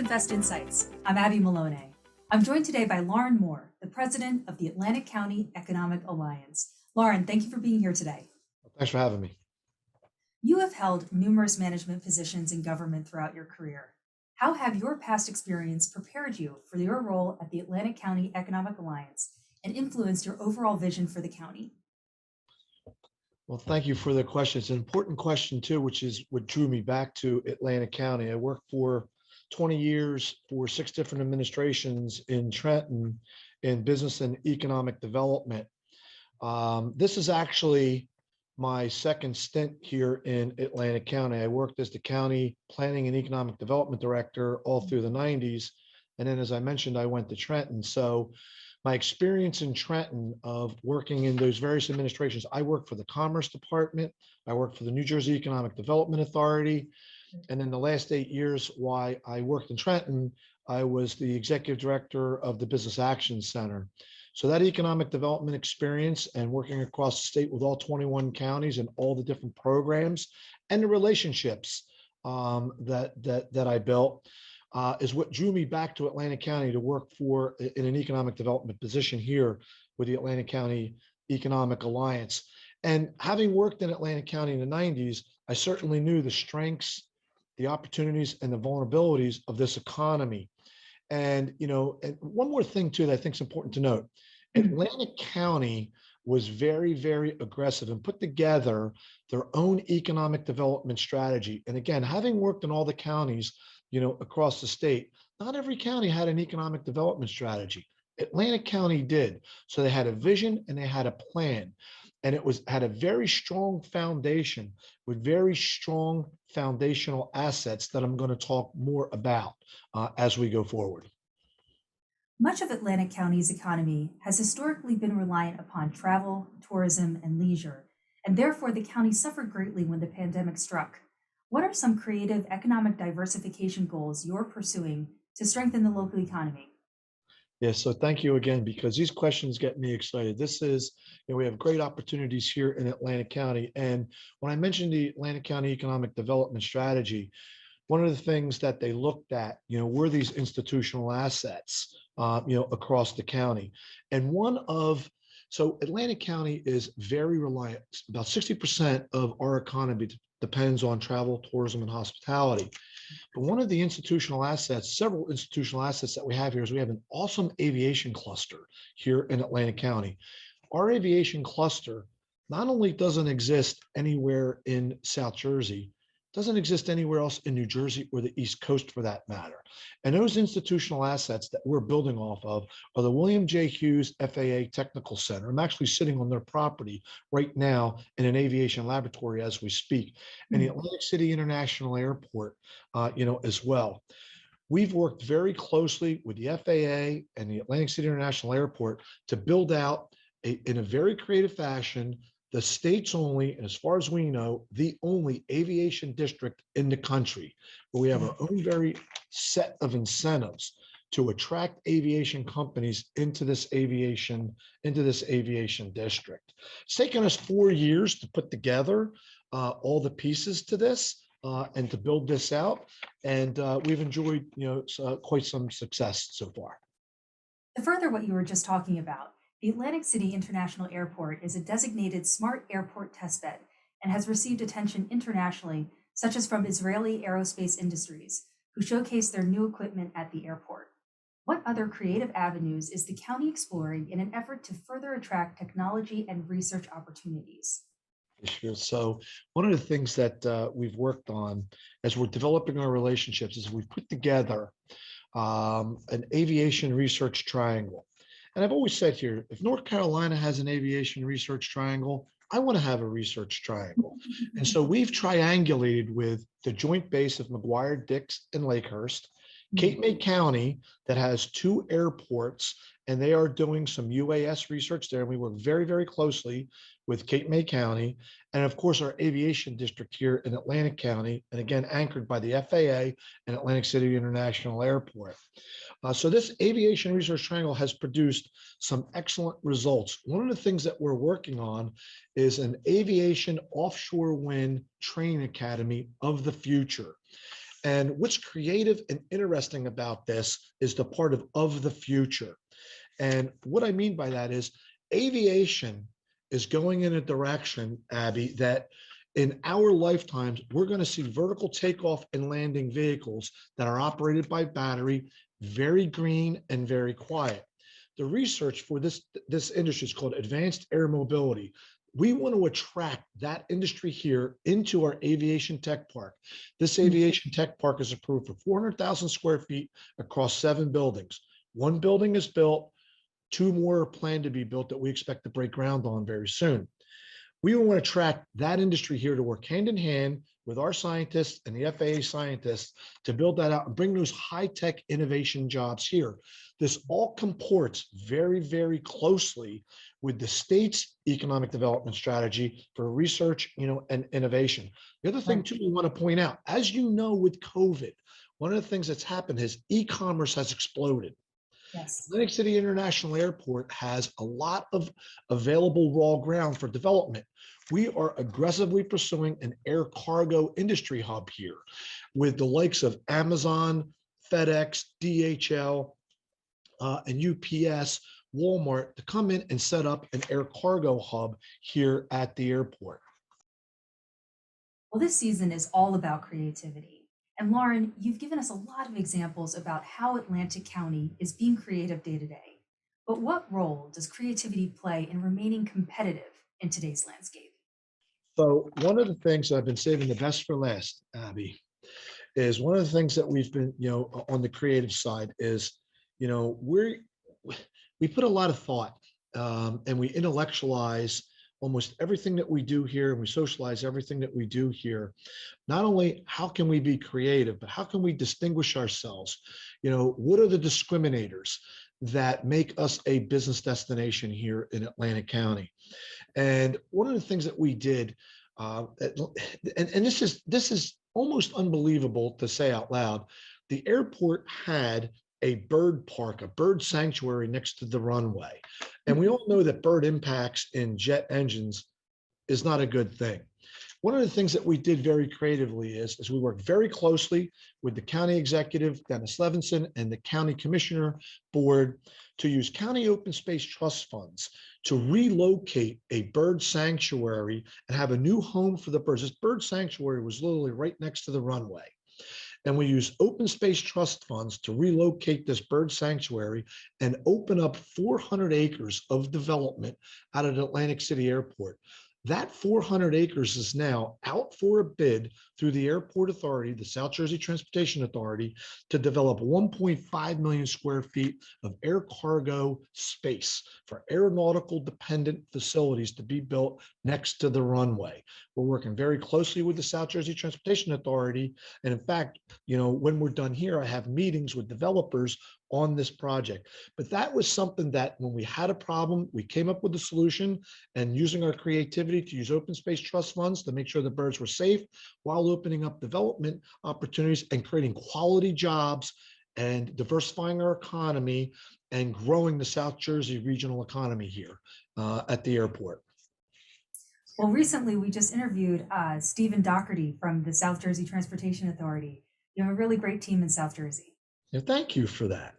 Invest Insights. I'm Abby Maloney. I'm joined today by Lauren Moore, the president of the Atlantic County Economic Alliance. Lauren, thank you for being here today. Thanks for having me. You have held numerous management positions in government throughout your career. How have your past experience prepared you for your role at the Atlantic County Economic Alliance and influenced your overall vision for the county? Well, thank you for the question. It's an important question too, which is what drew me back to Atlantic County. I worked for 20 years for 6 different administrations in Trenton in business and economic development. This is actually my second stint here in Atlantic County. I worked as the county planning and economic development director all through the 90s. And then, as I mentioned, I went to Trenton. So my experience in Trenton of working in those various administrations, I worked for the Commerce Department, I worked for the New Jersey Economic Development Authority, and then the last 8 years why I worked in Trenton, I was the executive director of the Business Action Center. So that economic development experience and working across the state with all 21 counties and all the different programs and the relationships that I built is what drew me back to Atlantic County to work for in an economic development position here with the Atlantic County Economic Alliance. And having worked in Atlantic County in the 90s, I certainly knew the strengths, the opportunities, and the vulnerabilities of this economy. And, and one more thing too that I think is important to note, Atlantic County was very, very aggressive and put together their own economic development strategy. And again, having worked in all the counties, across the state, not every county had an economic development strategy. Atlantic County did. So they had a vision and they had a plan. And it had a very strong foundation with very strong foundational assets that I'm going to talk more about as we go forward. Much of Atlantic County's economy has historically been reliant upon travel, tourism, and leisure, and therefore the county suffered greatly when the pandemic struck. What are some creative economic diversification goals you're pursuing to strengthen the local economy? Yes, so thank you again, because these questions get me excited. This is, we have great opportunities here in Atlantic County. And when I mentioned the Atlantic County Economic Development Strategy, one of the things that they looked at, were these institutional assets, across the county. And so Atlantic County is very reliant. About 60% of our economy depends on travel, tourism, and hospitality. But one of the institutional assets, several institutional assets that we have here is we have an awesome aviation cluster here in Atlantic County. Our aviation cluster not only doesn't exist anywhere in South Jersey, doesn't exist anywhere else in New Jersey or the East Coast for that matter. And those institutional assets that we're building off of are the William J. Hughes FAA Technical Center. I'm actually sitting on their property right now in an aviation laboratory as we speak, and the Atlantic City International Airport, as well. We've worked very closely with the FAA and the Atlantic City International Airport to build out in a very creative fashion the state's only, and as far as we know, the only aviation district in the country where we have our own very set of incentives to attract aviation companies into this aviation district. It's taken us 4 years to put together all the pieces to this and to build this out, and we've enjoyed quite some success so far. To further what you were just talking about, the Atlantic City International Airport is a designated smart airport testbed and has received attention internationally, such as from Israeli aerospace industries, who showcase their new equipment at the airport. What other creative avenues is the county exploring in an effort to further attract technology and research opportunities? Sure. So one of the things that we've worked on as we're developing our relationships is we've put together an aviation research triangle. And I've always said here, if North Carolina has an aviation research triangle, I want to have a research triangle. And so we've triangulated with the joint base of McGuire, Dix, and Lakehurst, Cape May County that has 2 airports, and they are doing some UAS research there. And we work very, very closely with Cape May County. And of course, our aviation district here in Atlantic County, and again, anchored by the FAA and Atlantic City International Airport. So this aviation research triangle has produced some excellent results. One of the things that we're working on is an aviation offshore wind training academy of the future. And what's creative and interesting about this is the part of the future. And what I mean by that is aviation is going in a direction, Abby, that in our lifetimes, we're going to see vertical takeoff and landing vehicles that are operated by battery, very green and very quiet. The research for this industry is called advanced air mobility. We want to attract that industry here into our aviation tech park. This aviation tech park is approved for 400,000 square feet across 7 buildings. One building is built, 2 more are planned to be built that we expect to break ground on very soon. We want to attract that industry here to work hand in hand with our scientists and the FAA scientists to build that out and bring those high-tech innovation jobs here. This all comports very, very closely with the state's economic development strategy for research, and innovation. The other thing Right. too, we want to point out, as you know, with COVID, one of the things that's happened is e-commerce has exploded. Yes. Atlantic City International Airport has a lot of available raw ground for development. We are aggressively pursuing an air cargo industry hub here with the likes of Amazon, FedEx, DHL, and UPS, Walmart to come in and set up an air cargo hub here at the airport. Well, this season is all about creativity. And Lauren, you've given us a lot of examples about how Atlantic County is being creative day to day. But what role does creativity play in remaining competitive in today's landscape? So one of the things I've been saving the best for last, Abby, is one of the things that we've been, on the creative side is, we put a lot of thought, and we intellectualize almost everything that we do here, and we socialize everything that we do here. Not only how can we be creative, but how can we distinguish ourselves? What are the discriminators that make us a business destination here in Atlantic County? And one of the things that we did, and this is almost unbelievable to say out loud. The airport had a bird park, a bird sanctuary next to the runway, and we all know that bird impacts in jet engines is not a good thing. One of the things that we did very creatively is we worked very closely with the county executive, Dennis Levinson, and the county commissioner board to use county open space trust funds to relocate a bird sanctuary and have a new home for the birds. This bird sanctuary was literally right next to the runway. And we use open space trust funds to relocate this bird sanctuary and open up 400 acres of development out of Atlantic City Airport. That 400 acres is now out for a bid through the Airport Authority, the South Jersey Transportation Authority, to develop 1.5 million square feet of air cargo space for aeronautical dependent facilities to be built next to the runway. We're working very closely with the South Jersey Transportation Authority. And in fact, when we're done here, I have meetings with developers on this project. But that was something that when we had a problem, we came up with a solution, and using our creativity to use open space trust funds to make sure the birds were safe while opening up development opportunities and creating quality jobs and diversifying our economy and growing the South Jersey regional economy here at the airport. Well, recently we just interviewed Stephen Doherty from the South Jersey Transportation Authority. You have a really great team in South Jersey. Yeah, thank you for that.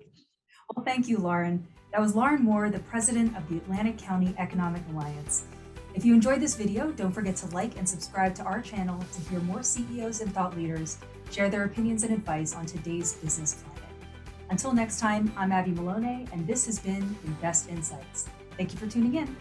Well, thank you, Lauren. That was Lauren Moore, the president of the Atlantic County Economic Alliance. If you enjoyed this video, don't forget to like and subscribe to our channel to hear more CEOs and thought leaders share their opinions and advice on today's business climate. Until next time, I'm Abby Maloney, and this has been Invest Insights. Thank you for tuning in.